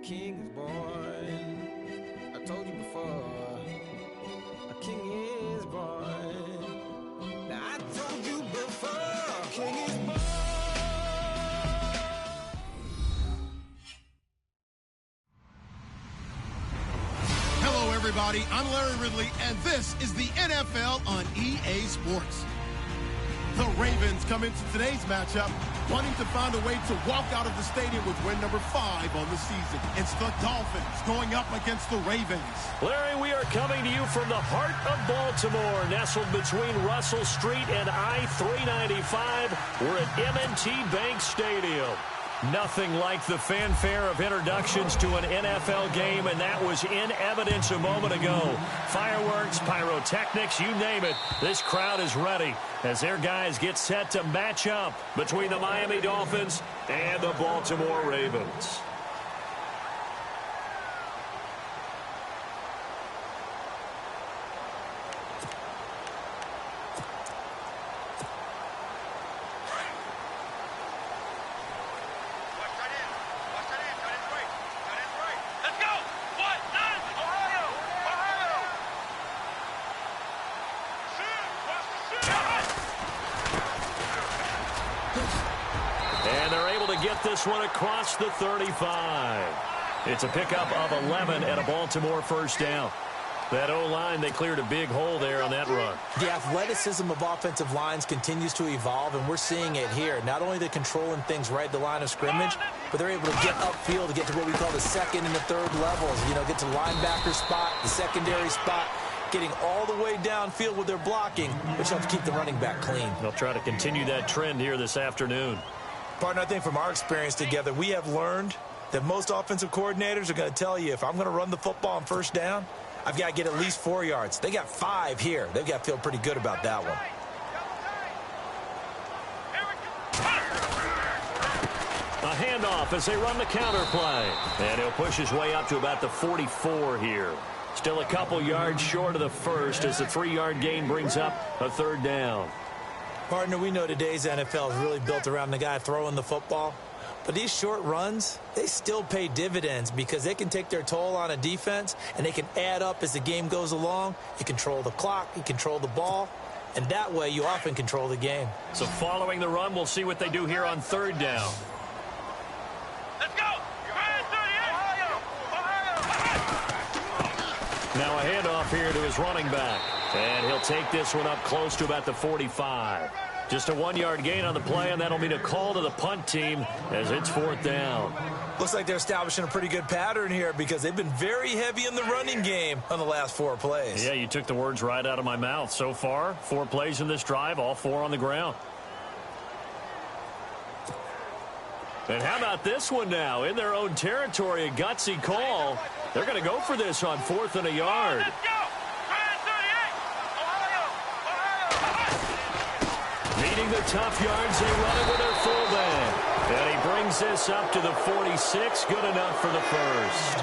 king is born. I told you before, a king is born. Now I told you before, a king is born. Hello, everybody. I'm Larry Ridley, and this is the NFL on EA Sports. The Ravens come into today's matchup wanting to find a way to walk out of the stadium with win number 5 on the season. It's the Dolphins going up against the Ravens. Larry, we are coming to you from the heart of Baltimore, nestled between Russell Street and I-395. We're at M&T Bank Stadium. Nothing like the fanfare of introductions to an NFL game, and that was in evidence a moment ago. Fireworks, pyrotechnics, you name it. This crowd is ready as their guys get set to match up between the Miami Dolphins and the Baltimore Ravens. And they're able to get this one across the 35. It's a pickup of 11 and a Baltimore first down. That O-line, they cleared a big hole there on that run. The athleticism of offensive lines continues to evolve, and we're seeing it here. Not only they're controlling things right at the line of scrimmage, but they're able to get upfield to get to what we call the second and the third levels. You know, get to the linebacker spot, the secondary spot, getting all the way downfield with their blocking, which helps keep the running back clean. They'll try to continue that trend here this afternoon. Partner, I think from our experience together, we have learned that most offensive coordinators are going to tell you, if I'm going to run the football on first down, I've got to get at least 4 yards. They got 5 here. They've got to feel pretty good about that one. A handoff as they run the counter play. And he'll push his way up to about the 44 here. Still a couple yards short of the first as the 3-yard gain brings up a third down. Partner, we know today's NFL is really built around the guy throwing the football. But these short runs, they still pay dividends because they can take their toll on a defense, and they can add up as the game goes along. You control the clock, you control the ball, and that way you often control the game. So following the run, we'll see what they do here on third down. Let's go! Now a handoff here to his running back. And he'll take this one up close to about the 45. Just a 1-yard gain on the play, and that'll mean a call to the punt team as it's fourth down. Looks like they're establishing a pretty good pattern here because they've been very heavy in the running game on the last 4 plays. Yeah, you took the words right out of my mouth. So far, 4 plays in this drive, all 4 on the ground. And how about this one now? In their own territory, a gutsy call. They're going to go for this on 4th and a yard. Needing the tough yards, they run it with their fullback. And he brings this up to the 46. Good enough for the first.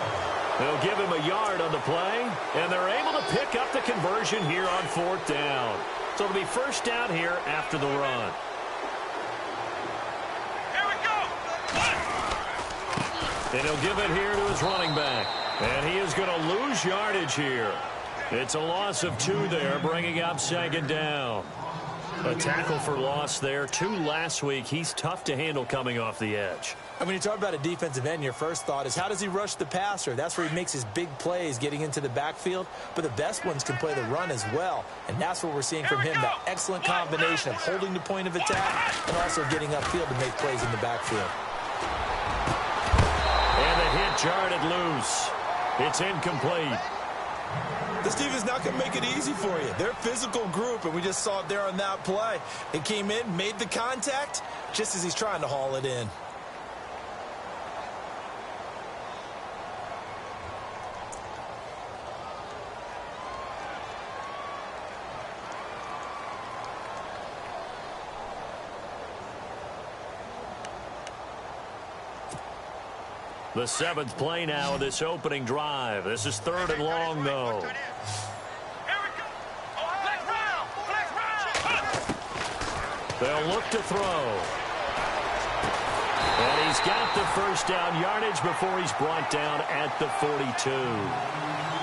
They'll give him a yard on the play, and they're able to pick up the conversion here on 4th down. So it'll be first down here after the run. Here we go! And he'll give it here to his running back. And he is going to lose yardage here. It's a loss of 2 there, bringing up second down. A tackle for loss there. 2 last week. He's tough to handle coming off the edge. And when you talk about a defensive end, your first thought is, how does he rush the passer? That's where he makes his big plays getting into the backfield. But the best ones can play the run as well. And that's what we're seeing from him, that excellent combination of holding the point of attack and also getting upfield to make plays in the backfield. And the hit jarred it loose. It's incomplete. This defense not going to make it easy for you. They're a physical group, and we just saw it there on that play. It came in, made the contact, just as he's trying to haul it in. The 7th play now of this opening drive. This is 3rd and long, though. They'll look to throw. And He's got the first down yardage before he's brought down at the 42.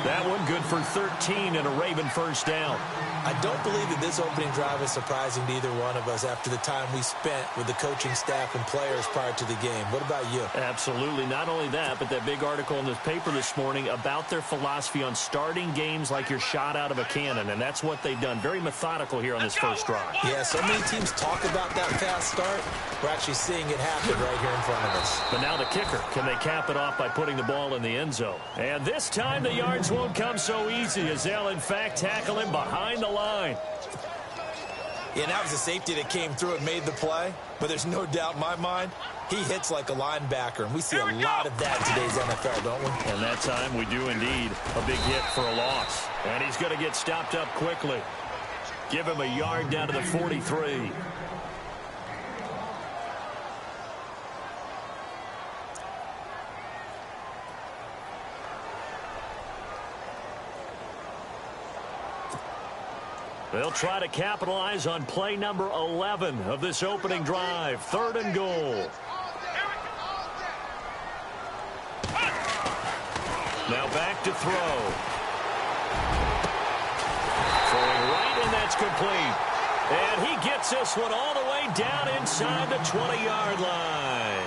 That one good for 13 and a Raven first down. I don't believe that this opening drive is surprising to either one of us after the time we spent with the coaching staff and players prior to the game. What about you? Absolutely. Not only that, but that big article in the paper this morning about their philosophy on starting games like you're shot out of a cannon, and that's what they've done. Very methodical here on this first drive. Yeah, so many teams talk about that fast start. We're actually seeing it happen right here in front of us. But now the kicker. Can they cap it off by putting the ball in the end zone? And this time the yards won't come so easy as they'll, in fact, tackle him behind the line. Yeah, and that was a safety that came through and made the play. But there's no doubt in my mind, he hits like a linebacker. And we see a lot of that in today's NFL, don't we? And that time we do indeed. A big hit for a loss. And he's going to get stopped up quickly. Give him a yard down to the 43. They'll try to capitalize on play number 11 of this opening drive. 3rd and goal. Now back to throw. Throwing right, and that's complete. And he gets this one all the way down inside the 20-yard line.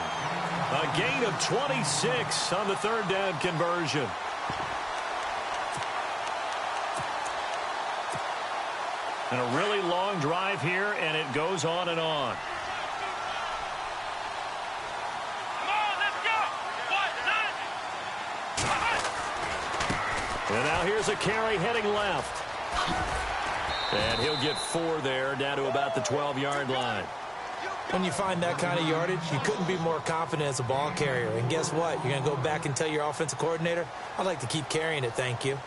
A gain of 26 on the 3rd down conversion. And a really long drive here, and it goes on and on. Come on, let's go. And now here's a carry heading left. And he'll get 4 there, down to about the 12-yard line. When you find that kind of yardage, you couldn't be more confident as a ball carrier. And guess what? You're going to go back and tell your offensive coordinator, I'd like to keep carrying it, thank you.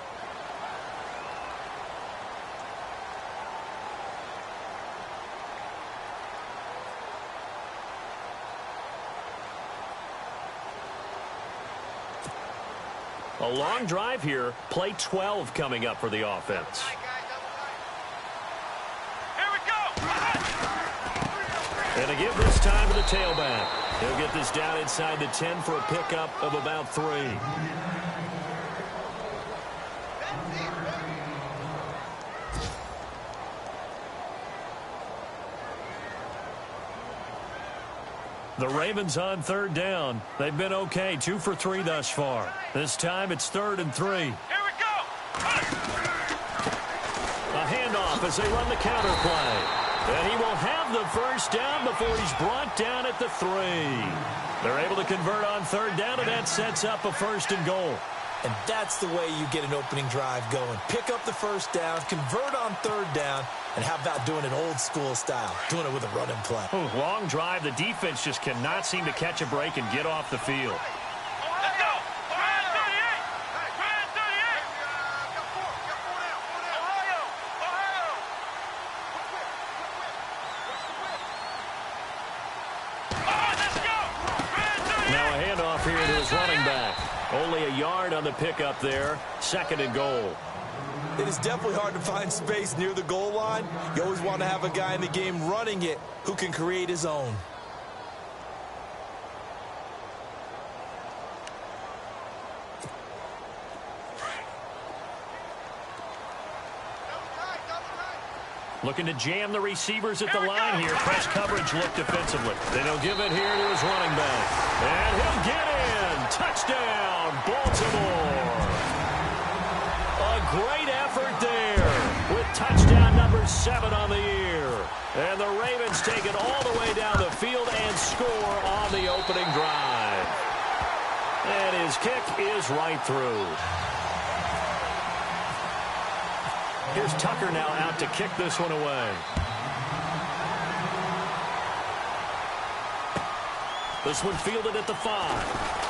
A long drive here. Play 12 coming up for the offense. Here we go. And a give this time to the tailback. He'll get this down inside the 10 for a pickup of about 3. The Ravens on 3rd down. They've been okay, 2 for 3 thus far. This time it's 3rd and 3. Here we go. A handoff as they run the counter play. And he will have the first down before he's brought down at the 3. They're able to convert on 3rd down, and that sets up a 1st and goal. And that's the way you get an opening drive going. Pick up the first down, convert on 3rd down, and how about doing it old school style, doing it with a running play. Ooh, long drive. The defense just cannot seem to catch a break and get off the field. Let's go. 38. 38. Ohio. Let's go. Now a handoff here to his running back. Only a yard on the pickup there. 2nd and goal. It is definitely hard to find space near the goal line. You always want to have a guy in the game running it who can create his own. Looking to jam the receivers at the line here. Press coverage look defensively. Then he'll give it here to his running back. And he'll get in. Touchdown, Baltimore. A great effort there with touchdown number 7 on the year. And the Ravens take it all the way down the field and score on the opening drive. And his kick is right through. Here's Tucker now out to kick this one away. This one fielded at the 5.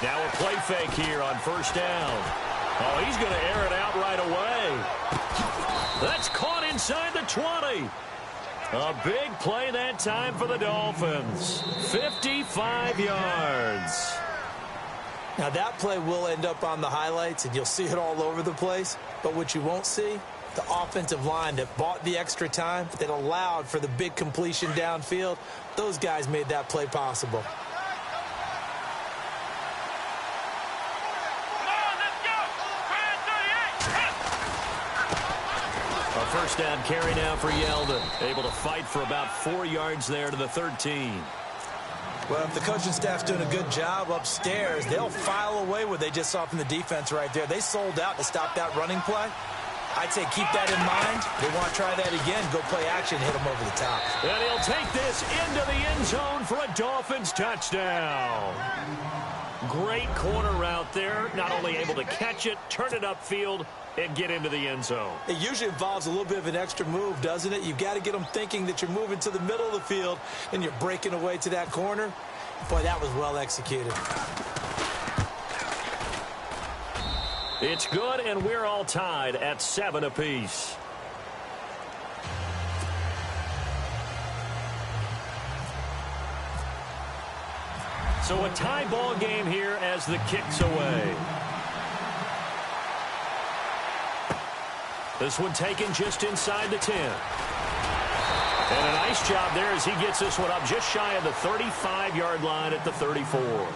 Now a play fake here on 1st down. Oh, he's going to air it out right away. That's caught inside the 20. A big play that time for the Dolphins. 55 yards. Now, that play will end up on the highlights, and you'll see it all over the place. But what you won't see, the offensive line that bought the extra time, that allowed for the big completion downfield, those guys made that play possible. First down carry now for Yeldon. Able to fight for about 4 yards there to the 13. Well, if the coaching staff's doing a good job upstairs, they'll file away what they just saw from the defense right there. They sold out to stop that running play. I'd say keep that in mind. They want to try that again. Go play action, hit them over the top. And he'll take this into the end zone for a Dolphins touchdown. Great corner route there. Not only able to catch it, turn it upfield, and get into the end zone. It usually involves a little bit of an extra move, doesn't it? You've got to get them thinking that you're moving to the middle of the field and you're breaking away to that corner. Boy, that was well executed. It's good, and we're all tied at 7 apiece. So a tie ball game here as the kick's away. This one taken just inside the 10. And a nice job there as he gets this one up just shy of the 35-yard line at the 34.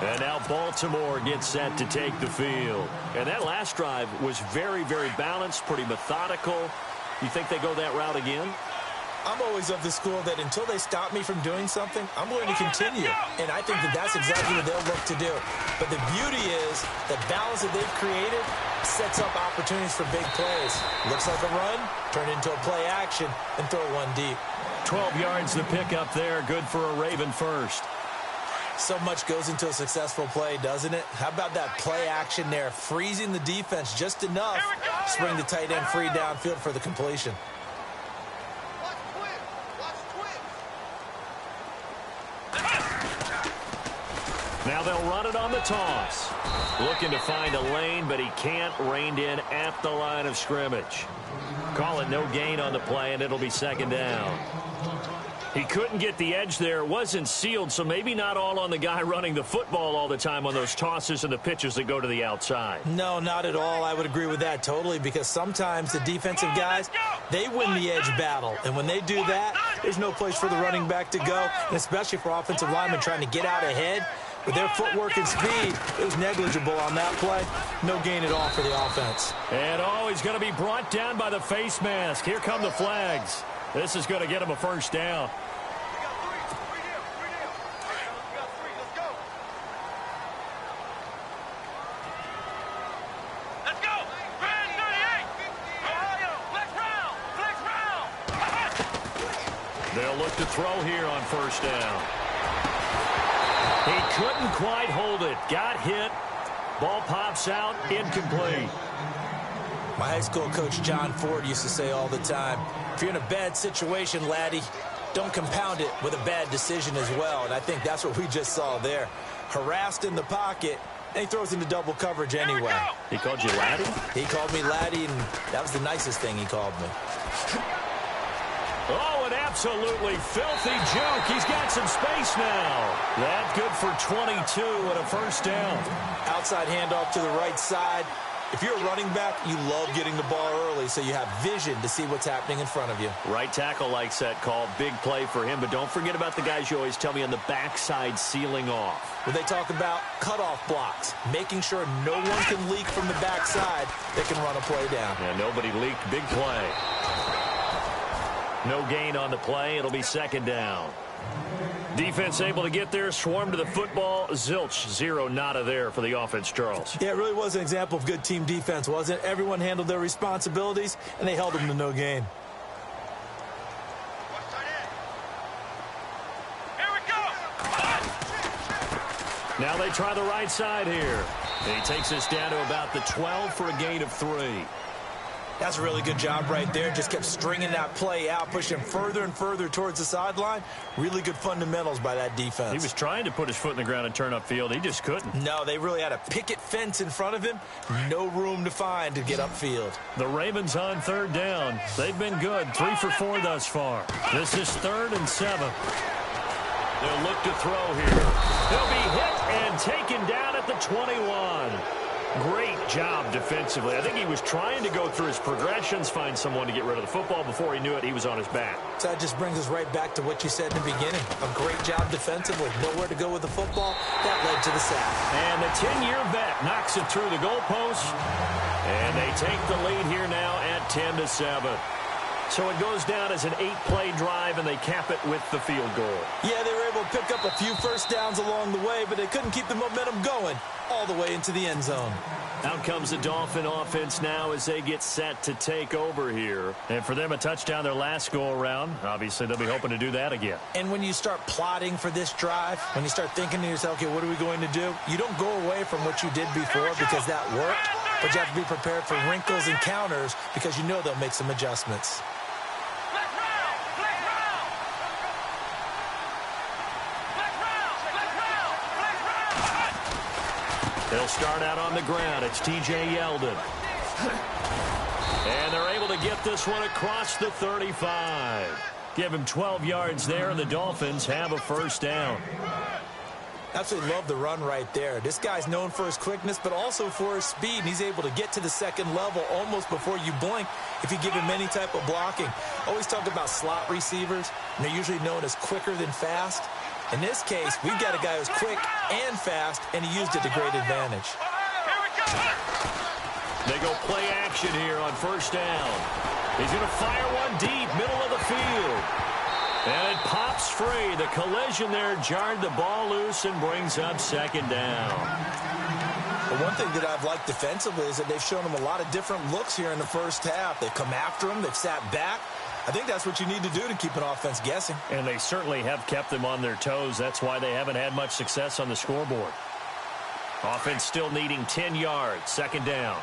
And now Baltimore gets set to take the field. And that last drive was very, very balanced, pretty methodical. You think they go that route again? I'm always of the school that until they stop me from doing something, I'm going to continue. And I think that that's exactly what they'll look to do. But the beauty is the balance that they've created sets up opportunities for big plays. Looks like a run, turn it into a play action, and throw one deep. 12 yards the pickup there. Good for a Raven first. So much goes into a successful play, doesn't it? How about that play action there, freezing the defense just enough to bring the tight end free downfield for the completion. Now they'll run it on the toss. Looking to find a lane, but he can't. Reined in at the line of scrimmage. Call it no gain on the play, and it'll be second down. He couldn't get the edge there. It wasn't sealed, so maybe not all on the guy running the football all the time on those tosses and the pitches that go to the outside. No, not at all. I would agree with that totally, because sometimes the defensive guys, they win the edge battle. And when they do that, there's no place for the running back to go, and especially for offensive linemen trying to get out ahead. With their footwork and speed, it was negligible on that play. No gain at all for the offense. And he's going to be brought down by the face mask. Here come the flags. This is going to get him a first down. Let's go! Grand 38! Ohio! Flex round! They'll look to throw here on first down. He couldn't quite hold it. Got hit. Ball pops out. Incomplete. My high school coach, John Ford, used to say all the time, if you're in a bad situation, laddie, don't compound it with a bad decision as well. And I think that's what we just saw there. Harassed in the pocket, and he throws into double coverage anyway. He called you laddie? He called me laddie, and that was the nicest thing he called me. Oh, an absolutely filthy juke. He's got some space now. That's good for 22 and a first down. Outside handoff to the right side. If you're a running back, you love getting the ball early so you have vision to see what's happening in front of you. Right tackle likes that call. Big play for him, but don't forget about the guys you always tell me on the backside sealing off. When they talk about cutoff blocks, making sure no one can leak from the backside, they can run a play down. Yeah, nobody leaked. Big play. No gain on the play. It'll be second down. Defense able to get there, swarm to the football. Zilch, zero, nada there for the offense, Charles. Yeah, it really was an example of good team defense, wasn't it? Everyone handled their responsibilities, and they held them to no gain. Here we go! Now they try the right side here. And he takes us down to about the 12 for a gain of 3. That's a really good job right there. Just kept stringing that play out, pushing further and further towards the sideline. Really good fundamentals by that defense. He was trying to put his foot in the ground and turn upfield. He just couldn't. No, they really had a picket fence in front of him. No room to find to get upfield. The Ravens on third down. They've been good. 3 for 4 thus far. This is 3rd and 7. They'll look to throw here. He'll be hit and taken down at the 21. Great job defensively. I think he was trying to go through his progressions, find someone to get rid of the football. Before he knew it, he was on his back. So that just brings us right back to what you said in the beginning. A great job defensively. Nowhere to go with the football. That led to the sack. And the 10-year vet knocks it through the goalpost. And they take the lead here now at 10-7. So it goes down as an 8-play drive, and they cap it with the field goal. Yeah, they were able to pick up a few first downs along the way, but they couldn't keep the momentum going all the way into the end zone. Out comes the Dolphin offense now as they get set to take over here. And for them, a touchdown their last go-around. Obviously, they'll be hoping to do that again. And when you start plotting for this drive, when you start thinking to yourself, okay, what are we going to do? You don't go away from what you did before because that worked, but you have to be prepared for wrinkles and counters because you know they'll make some adjustments. They'll start out on the ground. It's T.J. Yeldon. And they're able to get this one across the 35. Give him 12 yards there, and the Dolphins have a first down. Absolutely love the run right there. This guy's known for his quickness, but also for his speed. And he's able to get to the second level almost before you blink if you give him any type of blocking. Always talk about slot receivers, and they're usually known as quicker than fast. In this case, we've got a guy who's quick and fast, and he used it to great advantage. They go play action here on first down. He's going to fire one deep, middle of the field. And it pops free. The collision there jarred the ball loose and brings up second down. But one thing that I've liked defensively is that they've shown him a lot of different looks here in the first half. They've come after him. They've sat back. I think that's what you need to do to keep an offense guessing. And they certainly have kept them on their toes. That's why they haven't had much success on the scoreboard. Offense still needing 10 yards. Second down.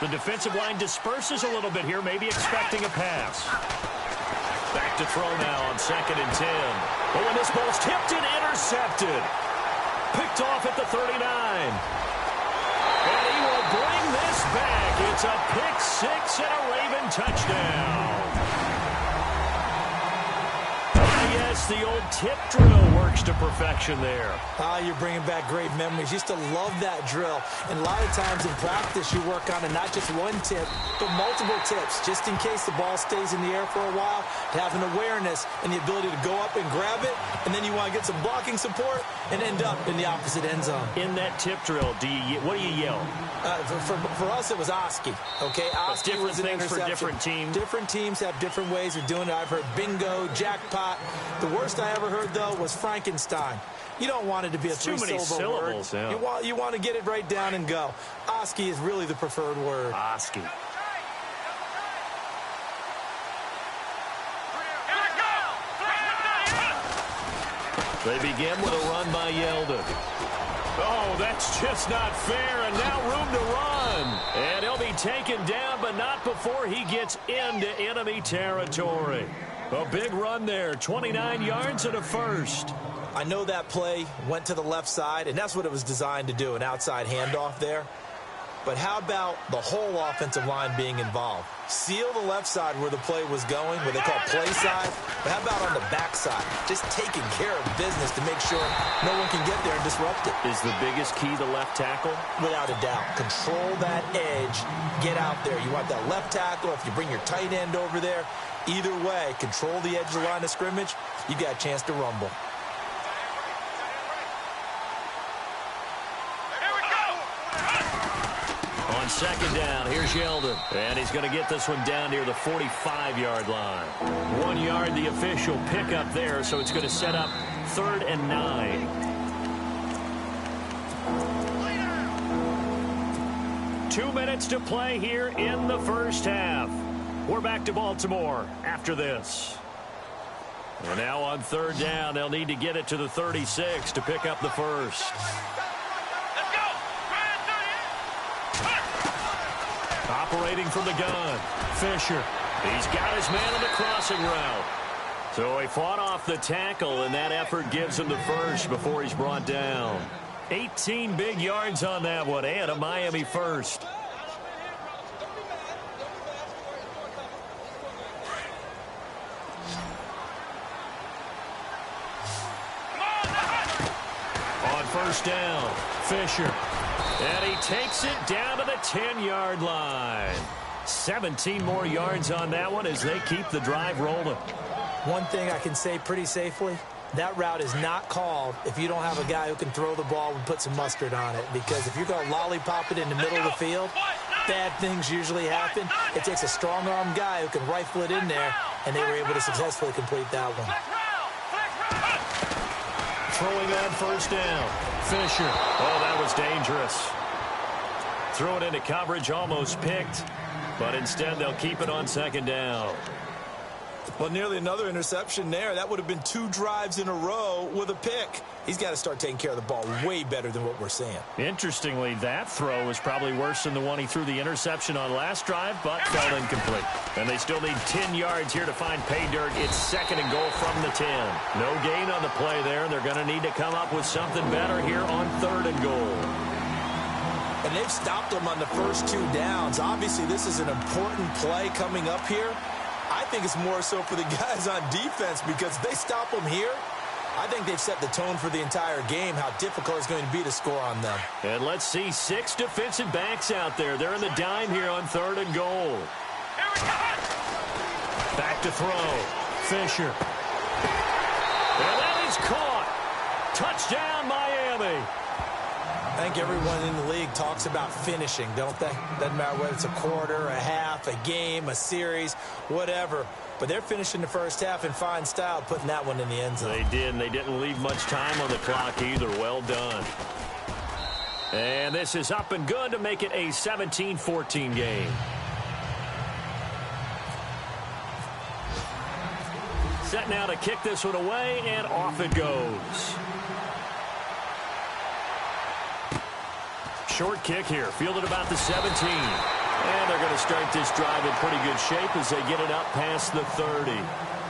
The defensive line disperses a little bit here, maybe expecting a pass. Back to throw now on 2nd and 10. Oh, and this ball's tipped and intercepted. Picked off at the 39. And he will bring this back. It's a pick six and a Raven touchdown. Yes, the old tip drill works to perfection there. You're bringing back great memories. Used to love that drill. And a lot of times in practice, you work on it, not just one tip, but multiple tips, just in case the ball stays in the air for a while, to have an awareness and the ability to go up and grab it, and then you want to get some blocking support and end up in the opposite end zone. In that tip drill, what do you yell? For us, it was Oski. Okay, Oski different was an things for interception. different teams. Different teams have different ways of doing it. I've heard bingo, jackpot. The worst I ever heard, though, was Frankenstein. You don't want it to be a three-syllable word. Yeah. You want to get it right down and go. Oski is really the preferred word. Oski. They begin with a run by Yeldon. Oh, that's just not fair, and now room to run. And he'll be taken down, but not before he gets into enemy territory. A big run there, 29 yards and a first. I know that play went to the left side, and that's what it was designed to do, an outside handoff there. But how about the whole offensive line being involved? Seal the left side where the play was going, what they call play side. But how about on the back side? Just taking care of business to make sure no one can get there and disrupt it. Is the biggest key the left tackle? Without a doubt. Control that edge. Get out there. You want that left tackle. If you bring your tight end over there, either way, control the edge of the line of scrimmage, you got a chance to rumble. On second down, here's Yeldon. And he's going to get this one down near the 45-yard line. 1 yard, the official pickup there, so it's going to set up 3rd and 9. Two minutes to play here in the first half. We're back to Baltimore after this. And now on third down, they'll need to get it to the 36 to pick up the first. Let's go. Operating from the gun, Fisher. He's got his man in the crossing route. So he fought off the tackle, and that effort gives him the first before he's brought down. 18 big yards on that one, and a Miami first. On first down, Fisher. And he takes it down to the 10-yard line. 17 more yards on that one as they keep the drive rolling. One thing I can say pretty safely, that route is not called if you don't have a guy who can throw the ball and put some mustard on it. Because if you're going to lollipop it in the middle of the field, bad things usually happen. It takes a strong-arm guy who can rifle it in there, and they were able to successfully complete that one. Throwing on first down, Fisher. Oh, that was dangerous. Throw it into coverage, almost picked, but instead they'll keep it on second down. Well, nearly another interception there. That would have been 2 drives in a row with a pick. He's got to start taking care of the ball way better than what we're seeing. Interestingly, that throw was probably worse than the one he threw the interception on last drive, but fell incomplete. And they still need 10 yards here to find pay dirt. It's second and goal from the 10. No gain on the play there. They're going to need to come up with something better here on third and goal. And they've stopped them on the first 2 downs. Obviously, this is an important play coming up here. I think it's more so for the guys on defense because if they stop them here, I think they've set the tone for the entire game, how difficult it's going to be to score on them. And let's see 6 defensive backs out there. They're in the dime here on third and goal. Back to throw. Fisher. And that is caught. Touchdown, Miami. I think everyone in the league talks about finishing, don't they? Doesn't matter whether it's a quarter, a half, a game, a series, whatever. But they're finishing the first half in fine style, putting that one in the end zone. They did, and they didn't leave much time on the clock either. Well done. And this is up and good to make it a 17-14 game. Set now to kick this one away, and off it goes. Short kick here, fielded about the 17. And they're going to start this drive in pretty good shape as they get it up past the 30.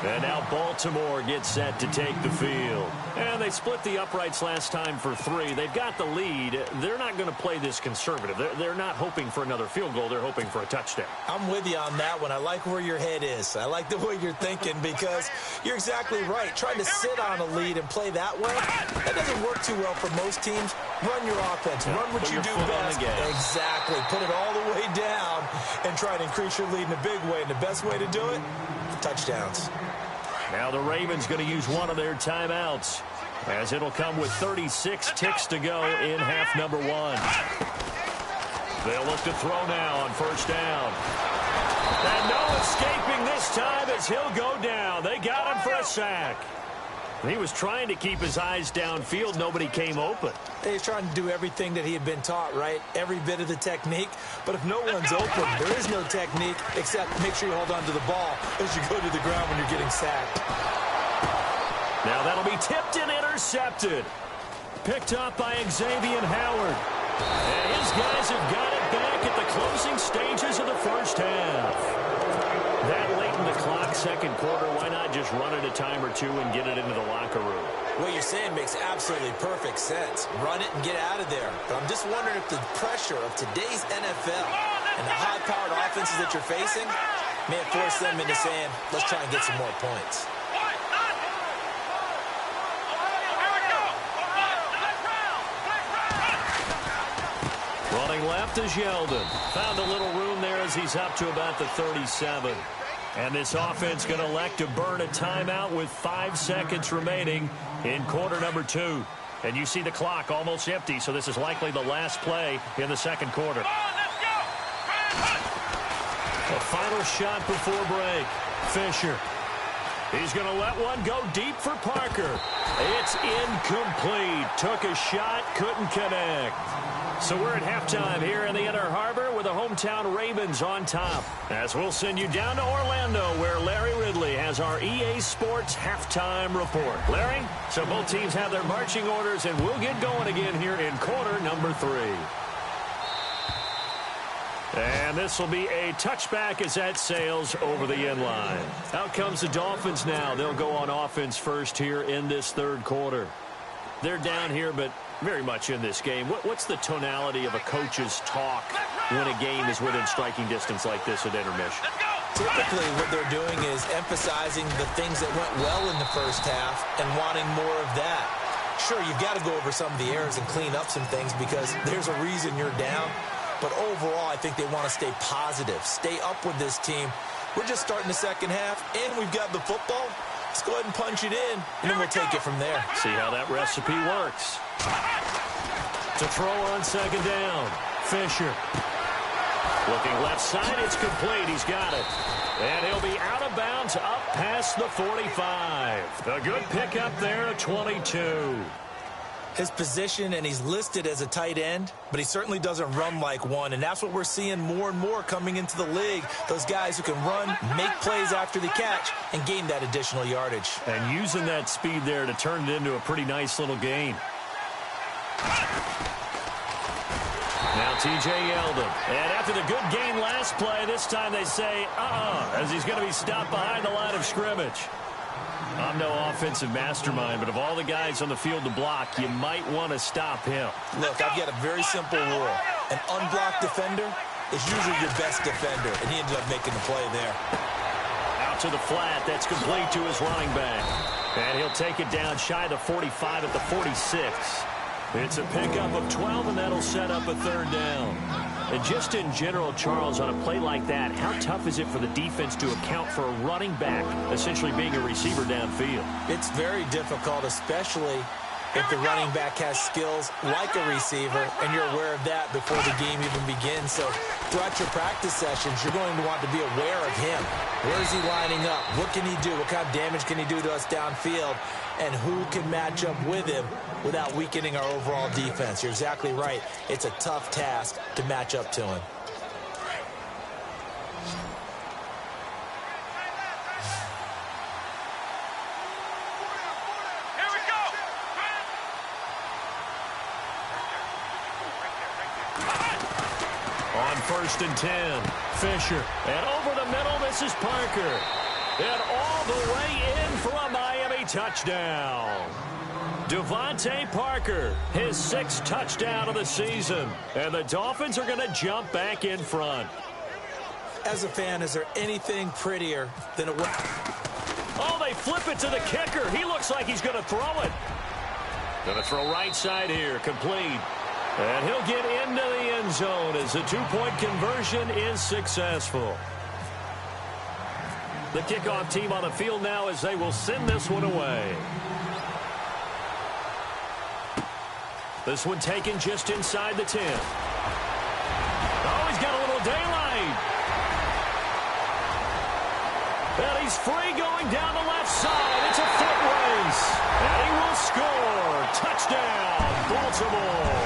And now Baltimore gets set to take the field. And they split the uprights last time for 3. They've got the lead. They're not going to play this conservative. They're not hoping for another field goal. They're hoping for a touchdown. I'm with you on that one. I like where your head is. I like the way you're thinking because you're exactly right. Trying to sit on a lead and play that way, that doesn't work too well for most teams. Run your offense. Run what you do best. Exactly. Put it all the way down and try to increase your lead in a big way. And the best way to do it, touchdowns. Now the Ravens going to use one of their timeouts as it'll come with 36 ticks to go in half number 1. They'll look to throw now on first down. And no escaping this time as he'll go down. They got him for a sack. He was trying to keep his eyes downfield. Nobody came open. He's trying to do everything that he had been taught, right? Every bit of the technique. But if no one's open, there is no technique except make sure you hold on to the ball as you go to the ground when you're getting sacked. Now that'll be tipped and intercepted. Picked up by Xavier Howard. And his guys have got it back at the closing stages of the first half. That late in the clock, second quarter, why not just run it a time or 2 and get it into the locker room? What you're saying makes absolutely perfect sense. Run it and get out of there. But I'm just wondering if the pressure of today's NFL and the high-powered offenses that you're facing may force them into saying, let's try and get some more points. Running left is Yeldon. Found a little room there as he's up to about the 37. And this offense going to elect to burn a timeout with 5 seconds remaining in quarter number 2. And you see the clock almost empty, so this is likely the last play in the second quarter. A final shot before break. Fisher. He's going to let one go deep for Parker. It's incomplete. Took a shot, couldn't connect. So we're at halftime here in the Inner Harbor with the hometown Ravens on top. As we'll send you down to Orlando where Larry Ridley has has our EA Sports halftime report. Larry, so both teams have their marching orders, and we'll get going again here in quarter number 3. And this will be a touchback as that sails over the end line. Out comes the Dolphins now. They'll go on offense first here in this third quarter. They're down here, but very much in this game. What's the tonality of a coach's talk when a game is within striking distance like this at intermission? Typically, what they're doing is emphasizing the things that went well in the first half and wanting more of that. Sure, you've got to go over some of the errors and clean up some things because there's a reason you're down. But overall, I think they want to stay positive, stay up with this team. We're just starting the second half, and we've got the football. Let's go ahead and punch it in, and then we'll take it from there. See how that recipe works. To throw on second down, Fisher. Looking left side, it's complete. He's got it. And he'll be out of bounds up past the 45. A good pickup there at 22. His position, and he's listed as a tight end, but he certainly doesn't run like one, and that's what we're seeing more and more coming into the league. Those guys who can run, make plays after the catch, and gain that additional yardage. And using that speed there to turn it into a pretty nice little gain. Now T.J. Yeldon. And after the good gain last play, this time they say, as he's going to be stopped behind the line of scrimmage. I'm no offensive mastermind, but of all the guys on the field to block, you might want to stop him. Look, I've got a very simple rule. An unblocked defender is usually your best defender, and he ended up making the play there. Out to the flat. That's complete to his running back. And he'll take it down shy of the 45 at the 46. It's a pickup of 12, and that'll set up a third down. And just in general, Charles, on a play like that, how tough is it for the defense to account for a running back essentially being a receiver downfield? It's very difficult, especially if the running back has skills like a receiver, and you're aware of that before the game even begins. So throughout your practice sessions, you're going to want to be aware of him. Where is he lining up? What can he do? What kind of damage can he do to us downfield? And who can match up with him without weakening our overall defense? You're exactly right. It's a tough task to match up to him. On 1st and 10, Fisher. And over the middle, this is Parker. And all the way in for a Miami touchdown. Devontae Parker, his 6th touchdown of the season. And the Dolphins are going to jump back in front. As a fan, is there anything prettier than a... Oh, they flip it to the kicker. He looks like he's going to throw it. Going to throw right side here, complete. And he'll get into the end zone as the 2-point conversion is successful. The kickoff team on the field now as they will send this one away. This one taken just inside the 10. Oh, he's got a little daylight. And he's free going down the left side. It's a foot race. And he will score. Touchdown, Baltimore.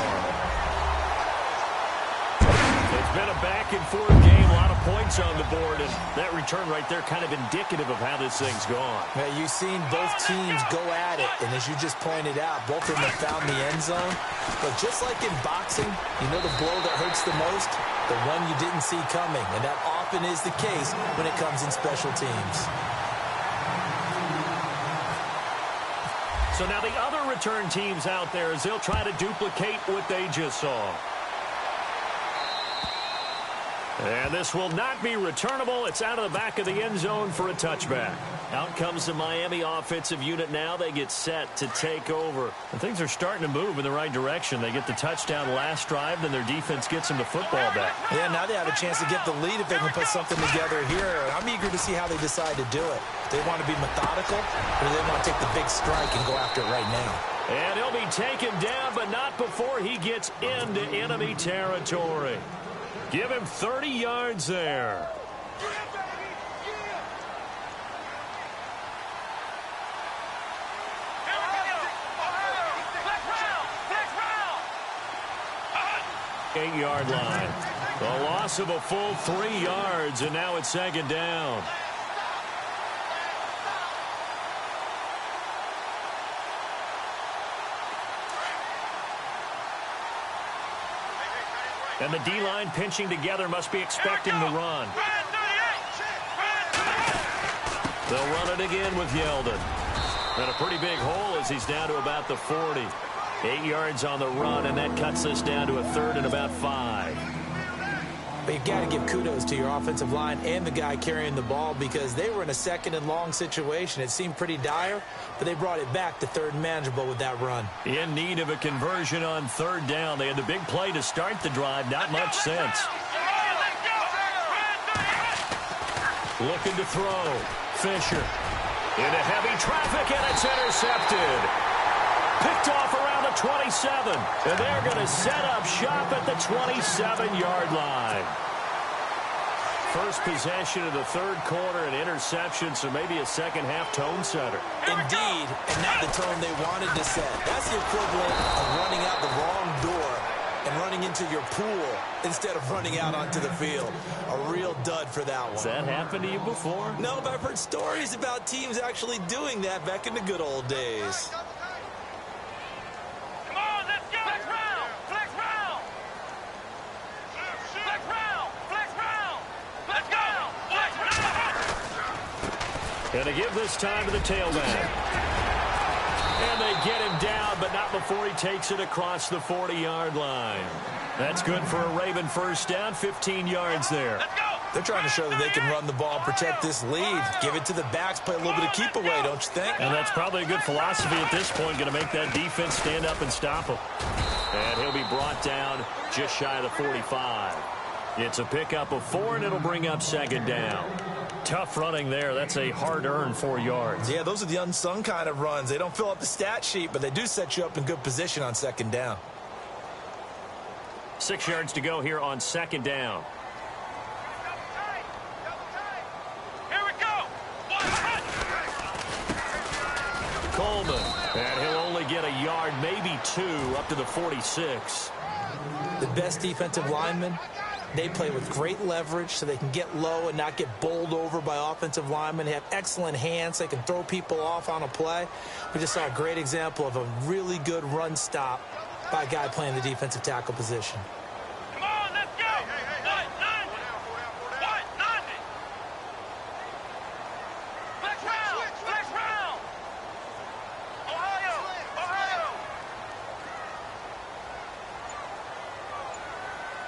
It's been a back-and-forth game, a lot of points on the board, and that return right there kind of indicative of how this thing's gone. Yeah, you've seen both teams go at it, and as you just pointed out, both of them have found the end zone. But just like in boxing, you know the blow that hurts the most? The one you didn't see coming, and that often is the case when it comes in special teams. So now the other return teams out there as they'll try to duplicate what they just saw. And this will not be returnable. It's out of the back of the end zone for a touchback. Out comes the Miami offensive unit now. They get set to take over. And things are starting to move in the right direction. They get the touchdown last drive, then their defense gets them the football back. Yeah, now they have a chance to get the lead if they can put something together here. I'm eager to see how they decide to do it. Do they want to be methodical, or do they want to take the big strike and go after it right now? And he'll be taken down, but not before he gets into enemy territory. Give him 30 yards there. Eight-yard line. The loss of a full 3 yards, and now it's second down. And the D-line pinching together must be expecting the run. They'll run it again with Yeldon. And a pretty big hole as he's down to about the 40. 8 yards on the run, and that cuts us down to a third and about 5. But you've got to give kudos to your offensive line and the guy carrying the ball because they were in a second and long situation. It seemed pretty dire, but they brought it back to third and manageable with that run. In need of a conversion on third down. They had the big play to start the drive. Not much sense. Looking to throw. Fisher. Into heavy traffic, and it's intercepted. Picked off around the 27. And they're going to set up shop at the 27-yard line. First possession of the third quarter, an interception, so maybe a second-half tone setter. Indeed, and not the tone they wanted to set. That's the equivalent of running out the wrong door and running into your pool instead of running out onto the field. A real dud for that one. Has that happened to you before? No, but I've heard stories about teams actually doing that back in the good old days. Come on, let's go. Flex round. Flex round. Flex round. Flex round. Let's go. Flex round. And to give this time to the tailback. And they get him down, but not before he takes it across the 40-yard line. That's good for a Raven first down, 15 yards there. Let's go. They're trying to show that they can run the ball, protect this lead. Give it to the backs, play a little bit of keep away, don't you think? And that's probably a good philosophy at this point, going to make that defense stand up and stop him. And he'll be brought down just shy of the 45. It's a pickup of 4, and it'll bring up second down. Tough running there. That's a hard-earned 4 yards. Yeah, those are the unsung kind of runs. They don't fill up the stat sheet, but they do set you up in good position on second down. 6 yards to go here on second down. Here we go. Coleman. And he'll only get a yard, maybe 2, up to the 46. The best defensive linemen, they play with great leverage so they can get low and not get bowled over by offensive linemen. They have excellent hands. They can throw people off on a play. We just saw a great example of a really good run stop by a guy playing the defensive tackle position. Come on, let's go. Flex round. Flex round. Ohio.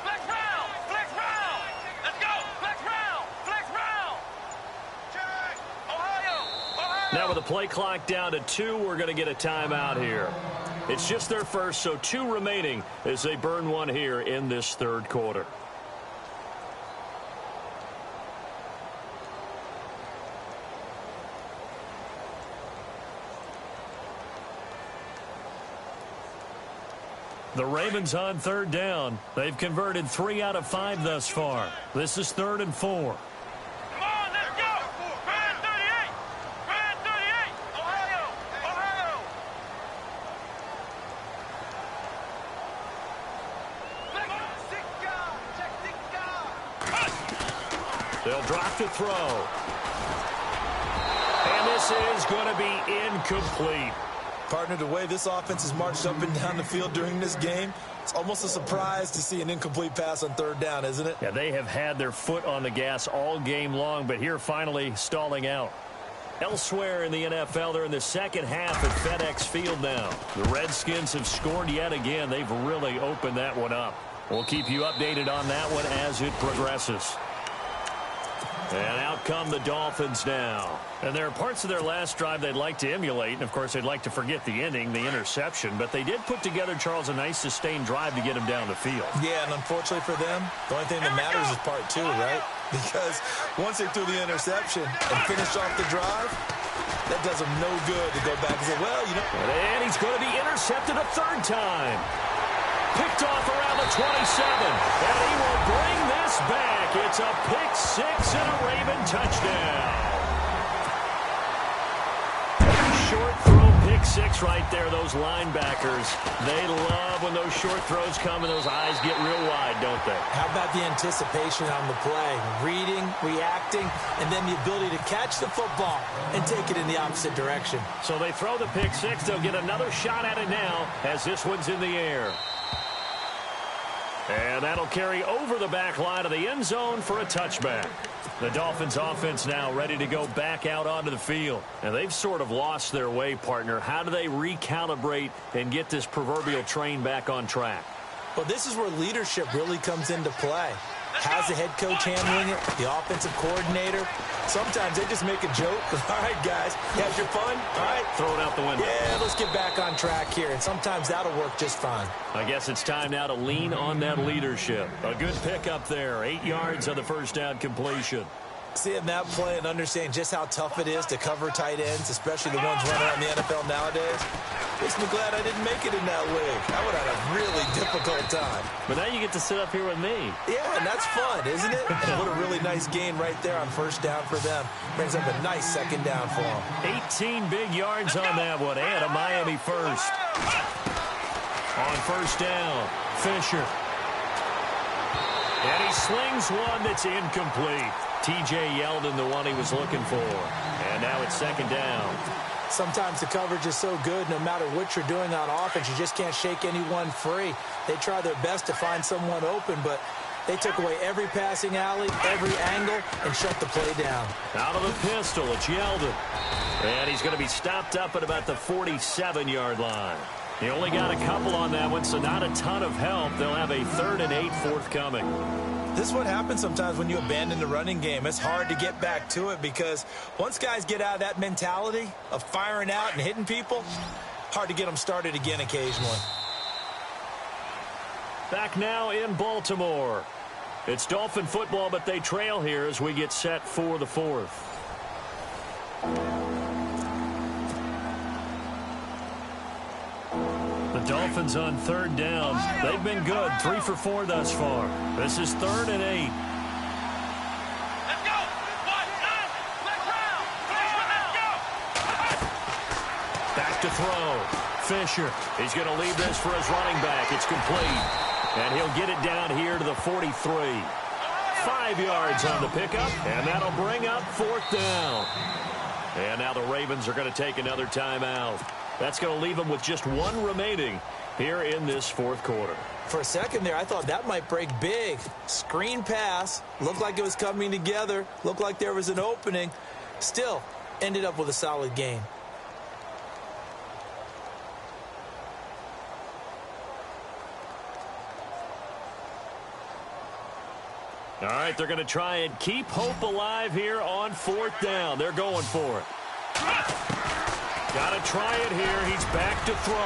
Flex round. Flex round. Let's go. Flex round. Flex round. Ohio. Now with the play clock down to 2, we're going to get a timeout here. It's just their first, so 2 remaining as they burn one here in this third quarter. The Ravens on third down. They've converted 3 out of 5 thus far. This is 3rd and 4. Come on, let's go. Brand 38. Brand 38. Ohio. They'll drop to throw. And this is going to be incomplete. Partner, the way this offense has marched up and down the field during this game, it's almost a surprise to see an incomplete pass on third down, isn't it? Yeah, they have had their foot on the gas all game long, but here finally stalling out. Elsewhere in the NFL, they're in the second half at FedEx Field now. The Redskins have scored yet again. They've really opened that one up. We'll keep you updated on that one as it progresses. And out come the Dolphins now. And there are parts of their last drive they'd like to emulate. And, of course, they'd like to forget the ending, the interception. But they did put together, Charles, a nice sustained drive to get him down the field. Yeah, and unfortunately for them, the only thing that matters is part 2, right? Because once they threw the interception and finished off the drive, that does them no good to go back and say, well, you know. And he's going to be intercepted a third time. Picked off around the 27. And he will bring this back. It's a pick 6 and a Raven touchdown. Short throw pick 6 right there. Those linebackers, they love when those short throws come and those eyes get real wide, don't they? How about the anticipation on the play? Reading, reacting, and then the ability to catch the football and take it in the opposite direction. So they throw the pick 6. They'll get another shot at it now as this one's in the air. And that'll carry over the back line of the end zone for a touchback. The Dolphins offense now ready to go back out onto the field. And they've sort of lost their way, partner. How do they recalibrate and get this proverbial train back on track? Well, this is where leadership really comes into play. How's the head coach handling it? The offensive coordinator? Sometimes they just make a joke. All right, guys, you have your fun? All right. Throw it out the window. Yeah, let's get back on track here. And sometimes that'll work just fine. I guess it's time now to lean on that leadership. A good pickup there. 8 yards on the first down completion. Seeing that play and understanding just how tough it is to cover tight ends, especially the ones running around the NFL nowadays, makes me glad I didn't make it in that league. I would have had a really difficult time. But now you get to sit up here with me. Yeah, and that's fun, isn't it? And what a really nice gain right there on first down for them. Brings up a nice second down for them. 18 big yards on that one, and a Miami first. On first down, Fisher. And he slings one that's incomplete. T.J. Yeldon, the one he was looking for. And now it's second down. Sometimes the coverage is so good, no matter what you're doing on offense, you just can't shake anyone free. They try their best to find someone open, but they took away every passing alley, every angle, and shut the play down. Out of the pistol, it's Yeldon. And he's going to be stopped up at about the 47-yard line. He only got a couple on that one, so not a ton of help. They'll have a 3rd and 8 forthcoming. This is what happens sometimes when you abandon the running game. It's hard to get back to it because once guys get out of that mentality of firing out and hitting people, hard to get them started again occasionally. Back now in Baltimore. It's Dolphin football, but they trail here as we get set for the 4th. The Dolphins on 3rd down. They've been good. 3 for 4 thus far. This is 3rd and 8. Let's go. 1, 9. Let's round. Let's go. Back to throw. Fisher. He's going to leave this for his running back. It's complete. And he'll get it down here to the 43. 5 yards on the pickup. And that'll bring up 4th down. And now the Ravens are going to take another timeout. That's going to leave them with just 1 remaining here in this 4th quarter. For a second there, I thought that might break big. Screen pass. Looked like it was coming together. Looked like there was an opening. Still, ended up with a solid game. All right, they're going to try and keep hope alive here on 4th down. They're going for it. Got to try it here. He's back to throw.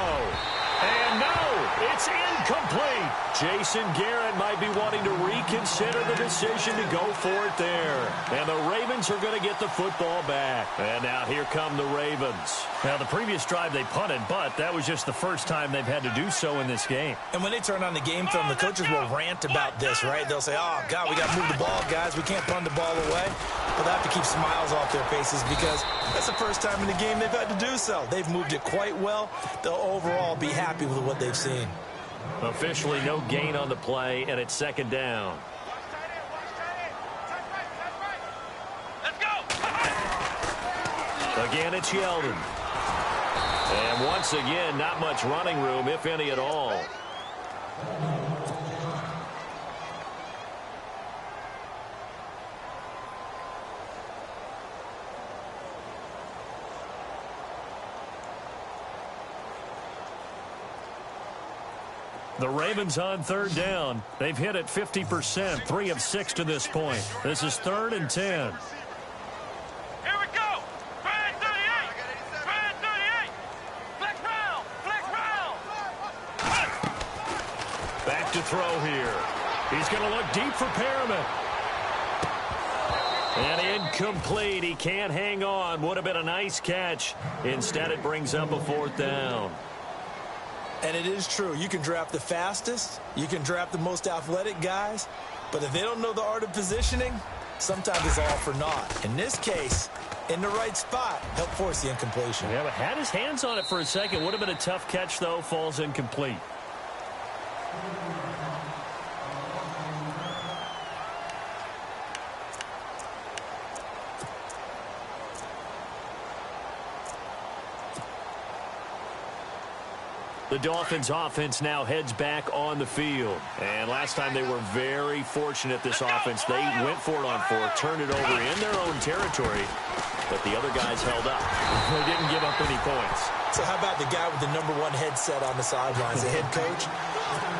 And no, it's incomplete. Jason Garrett might be wanting to reconsider the decision to go for it there. And the Ravens are going to get the football back. And now here come the Ravens. Now, the previous drive they punted, but that was just the first time they've had to do so in this game. And when they turn on the game film, the coaches will rant about this, right? They'll say, oh, God, we got to move the ball, guys. We can't punt the ball away. But they have to keep smiles off their faces because that's the first time in the game they've had to do so. They've moved it quite well. They'll overall be happy with what they've seen. Officially no gain on the play, and it's 2nd down. Let's go. Again, it's Yeldon. And once again, not much running room, if any at all. The Ravens on 3rd down. They've hit it 50%, 3 of 6 to this point. This is 3rd and 10. Here we go. Fred 38. Fred 38. Flex round. Flex round. Back to throw here. He's going to look deep for Perriman. And incomplete. He can't hang on. Would have been a nice catch. Instead, it brings up a 4th down. And it is true. You can draft the fastest. You can draft the most athletic guys. But if they don't know the art of positioning, sometimes it's all for naught. In this case, in the right spot, helped force the incompletion. Yeah, but had his hands on it for a second. Would have been a tough catch, though. Falls incomplete. The Dolphins offense now heads back on the field. And last time they were very fortunate, this offense. They went for it on 4, turned it over in their own territory, but the other guys held up. They didn't give up any points. So how about the guy with the #1 headset on the sidelines, the head coach?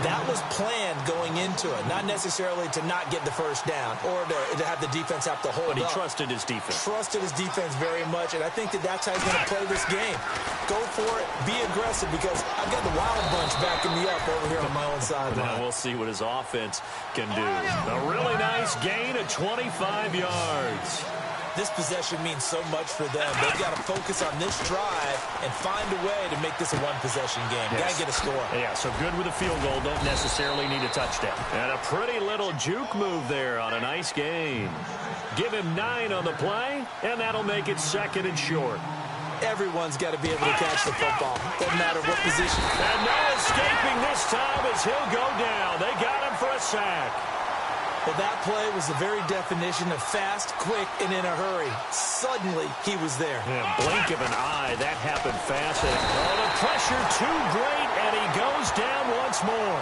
That was planned going into it, not necessarily to not get the first down or to have the defense have to hold up. But he trusted his defense. Trusted his defense very much, and I think that's how he's going to play this game. Go for it, be aggressive, because I've got the Wild Bunch backing me up over here on my own sideline. Now we'll see what his offense can do. A really nice gain of 25 yards. This possession means so much for them. They've got to focus on this drive and find a way to make this a one-possession game. Yes. Got to get a score. Yeah, so good with a field goal. Don't necessarily need a touchdown. And a pretty little juke move there on a nice gain. Give him 9 on the play, and that'll make it 2nd and short. Everyone's got to be able to catch the football. Doesn't matter what position. And no escaping this time as he'll go down. They got him for a sack. Well, that play was the very definition of fast, quick, and in a hurry. Suddenly, he was there. Yeah, blink of an eye. That happened fast. And, the pressure too great, and he goes down once more.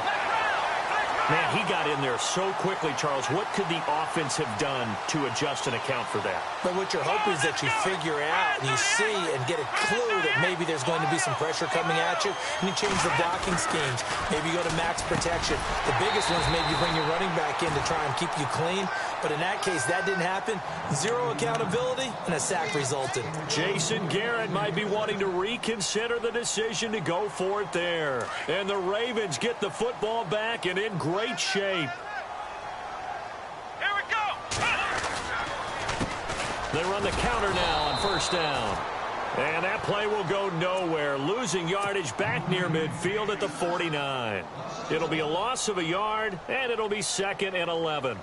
Man, he got in there so quickly, Charles. What could the offense have done to adjust and account for that? But what you're hoping is that you figure out and you see and get a clue that maybe there's going to be some pressure coming at you, and you change the blocking schemes. Maybe you go to max protection. The biggest ones, maybe you bring your running back in to try and keep you clean. But in that case, that didn't happen. 0 accountability, and a sack resulted. Jason Garrett might be wanting to reconsider the decision to go for it there. And the Ravens get the football back and in great shape. Here we go. They run the counter now on 1st down. And that play will go nowhere. Losing yardage back near midfield at the 49. It'll be a loss of a yard, and it'll be 2nd and 11.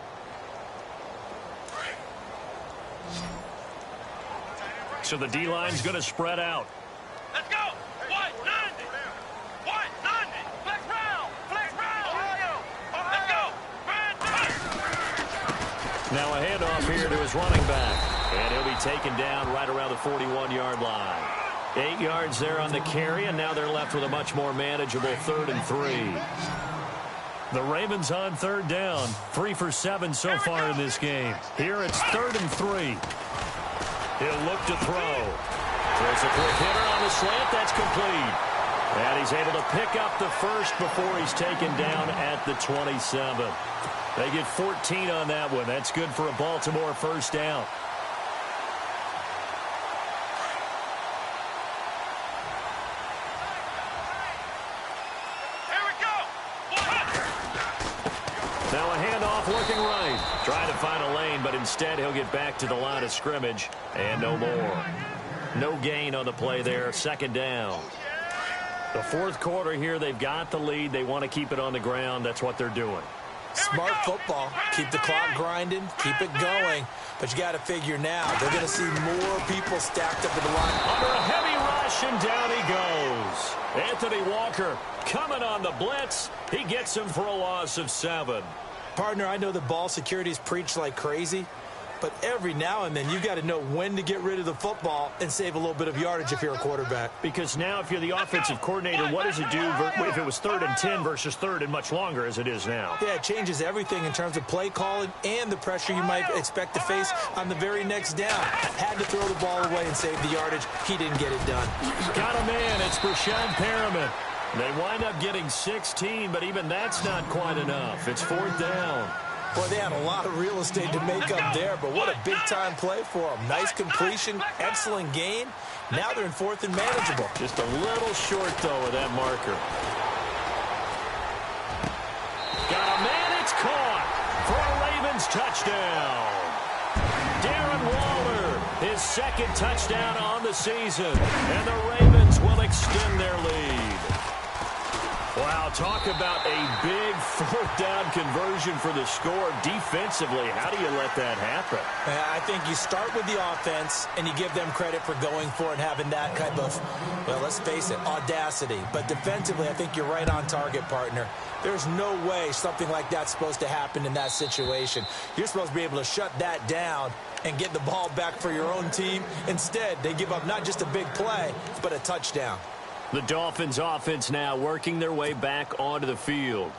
So the D-line's going to spread out. Let's go. White, 90. White, 90. Flex round. Flex round. Let's go. Now a handoff here to his running back. And he'll be taken down right around the 41-yard line. 8 yards there on the carry, and now they're left with a much more manageable 3rd and 3. The Ravens on 3rd down. 3 for 7 so far in this game. Here it's 3rd and 3. He'll look to throw. There's a quick hitter on the slant. That's complete. And he's able to pick up the first before he's taken down at the 27. They get 14 on that one. That's good for a Baltimore 1st down. Here we go. Now a handoff looking right. Trying to find a lane, but instead he'll get back to the line of scrimmage. And no more. No gain on the play there. 2nd down. The 4th quarter here, they've got the lead. They want to keep it on the ground. That's what they're doing. Smart football. Keep the clock grinding. Keep it going. But you got to figure now, they're going to see more people stacked up at the line. Under a heavy rush, and down he goes. Anthony Walker coming on the blitz. He gets him for a loss of 7. Partner, I know the ball security is preached like crazy, but every now and then you've got to know when to get rid of the football and save a little bit of yardage if you're a quarterback. Because now if you're the offensive coordinator, what does it do if it was 3rd and 10 versus 3rd and much longer as it is now? Yeah, it changes everything in terms of play calling and the pressure you might expect to face on the very next down. Had to throw the ball away and save the yardage. He didn't get it done. Got a man. It's Brashad Perriman. They wind up getting 16, but even that's not quite enough. It's 4th down. Boy, they had a lot of real estate to make up there, but what a big-time play for them. Nice completion, excellent gain. Now they're in 4th and manageable. Just a little short, though, of that marker. Got a man. It's caught for a Ravens touchdown. Darren Waller, his 2nd touchdown on the season, and the Ravens will extend their lead. Wow, talk about a big 4th down conversion for the score. Defensively, how do you let that happen? I think you start with the offense, and you give them credit for going for it and having that type of, well, let's face it, audacity. But defensively, I think you're right on target, partner. There's no way something like that's supposed to happen in that situation. You're supposed to be able to shut that down and get the ball back for your own team. Instead, they give up not just a big play, but a touchdown. The Dolphins offense now working their way back onto the field.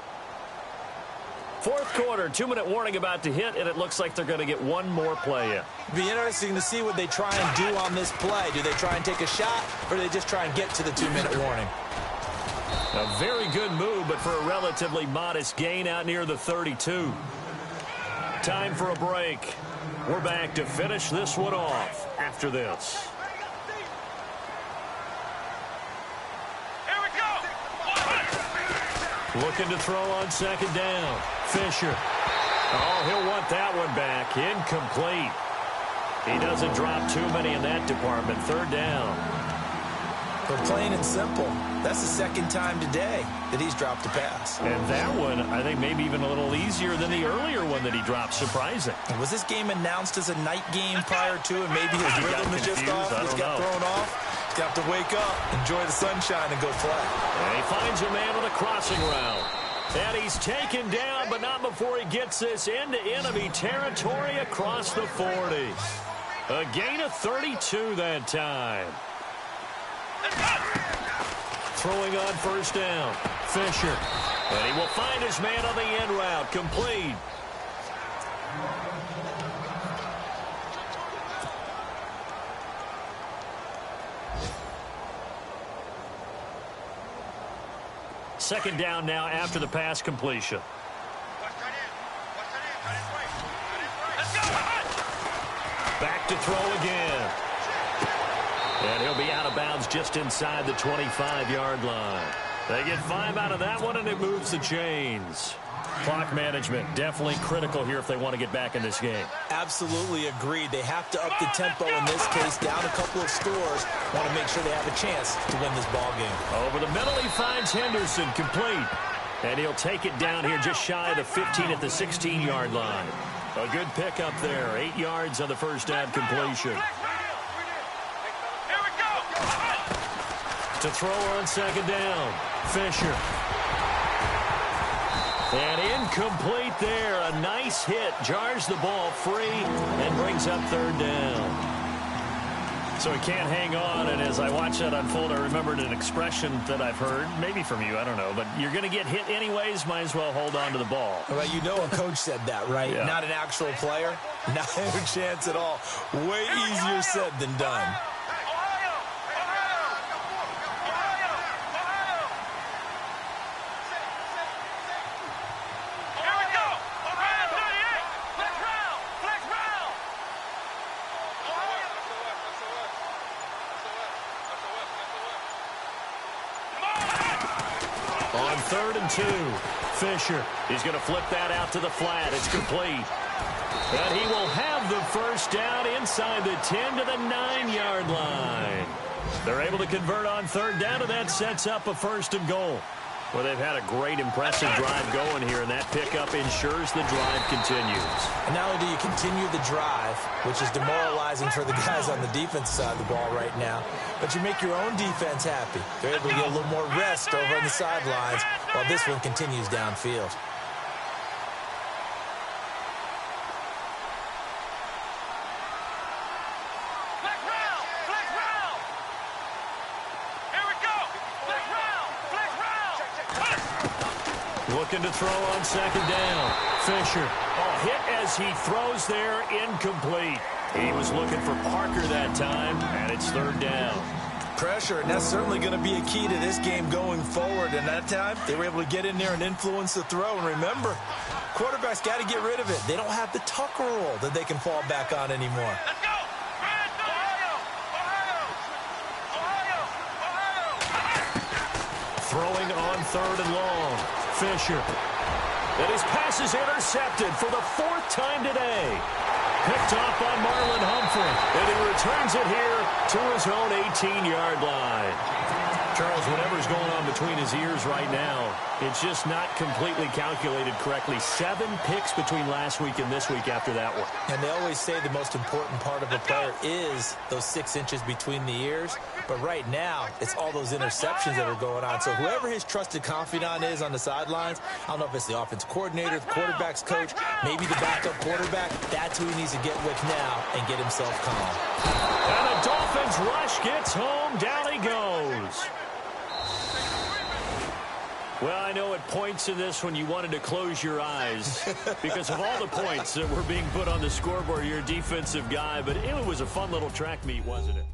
Fourth quarter, 2-minute warning about to hit, and it looks like they're going to get one more play in. Be interesting to see what they try and do on this play. Do they try and take a shot, or do they just try and get to the 2-minute warning? A very good move, but for a relatively modest gain out near the 32. Time for a break. We're back to finish this one off after this. Here we go. Looking to throw on second down. Fisher. Oh, he'll want that one back. Incomplete. He doesn't drop too many in that department. Third down. But plain and simple, that's the second time today that he's dropped a pass. And that one, I think, maybe even a little easier than the earlier one that he dropped. Surprising. Was this game announced as a night game prior to, and maybe his rhythm is just off? Just got thrown off. He's got to wake up, enjoy the sunshine, and go play. And he finds a man on a crossing route. And he's taken down, but not before he gets this into enemy territory across the 40. A gain of 32 that time. Throwing on first down. Fisher. And he will find his man on the end route. Complete. Second down now after the pass completion. Back to throw again. And he'll be out of bounds just inside the 25-yard line. They get 5 out of that one, and it moves the chains. Clock management definitely critical here if they want to get back in this game. Absolutely agreed. They have to up the tempo in this case, down a couple of scores. Want to make sure they have a chance to win this ball game. Over the middle, he finds Henderson, complete. And he'll take it down here just shy of the 15 at the 16-yard line. A good pickup there. 8 yards on the first down completion. To throw on second down. Fisher. And incomplete there. A nice hit. Jars the ball free and brings up third down. So he can't hang on. And as I watch that unfold, I remembered an expression that I've heard, maybe from you, I don't know. But you're going to get hit anyways, might as well hold on to the ball. Well, you know a coach said that, right? Yeah. Not an actual player. Not a chance at all. Way easier said than done. On 3rd and 2, Fisher. He's going to flip that out to the flat. It's complete. And he will have the first down inside the 10 to the 9-yard line. They're able to convert on third down, and that sets up a 1st and goal. Well, they've had a great, impressive drive going here, and that pickup ensures the drive continues. And not only do you continue the drive, which is demoralizing for the guys on the defense side of the ball right now, but you make your own defense happy. They're able to get a little more rest over on the sidelines while this one continues downfield. Looking to throw on second down. Fisher. Oh, hit as he throws there, incomplete. He was looking for Parker that time, and it's third down. Pressure, and that's certainly going to be a key to this game going forward. And that time, they were able to get in there and influence the throw. And remember, quarterbacks got to get rid of it. They don't have the Tucker rule that they can fall back on anymore. Let's go! Throwing on 3rd and long. Fisher. And his pass is intercepted for the 4th time today. Picked off by Marlon Humphrey. And he returns it here to his own 18-yard line. Charles, whatever's going on between his ears right now, it's just not completely calculated correctly. 7 picks between last week and this week after that one. And they always say the most important part of a player is those 6 inches between the ears. But right now, it's all those interceptions that are going on. So whoever his trusted confidant is on the sidelines, I don't know if it's the offensive coordinator, the quarterback's coach, maybe the backup quarterback, that's who he needs to get with now and get himself calm. And the Dolphins rush gets home. Down he goes. Well, I know at points in this when you wanted to close your eyes because of all the points that were being put on the scoreboard. You're a defensive guy, but it was a fun little track meet, wasn't it?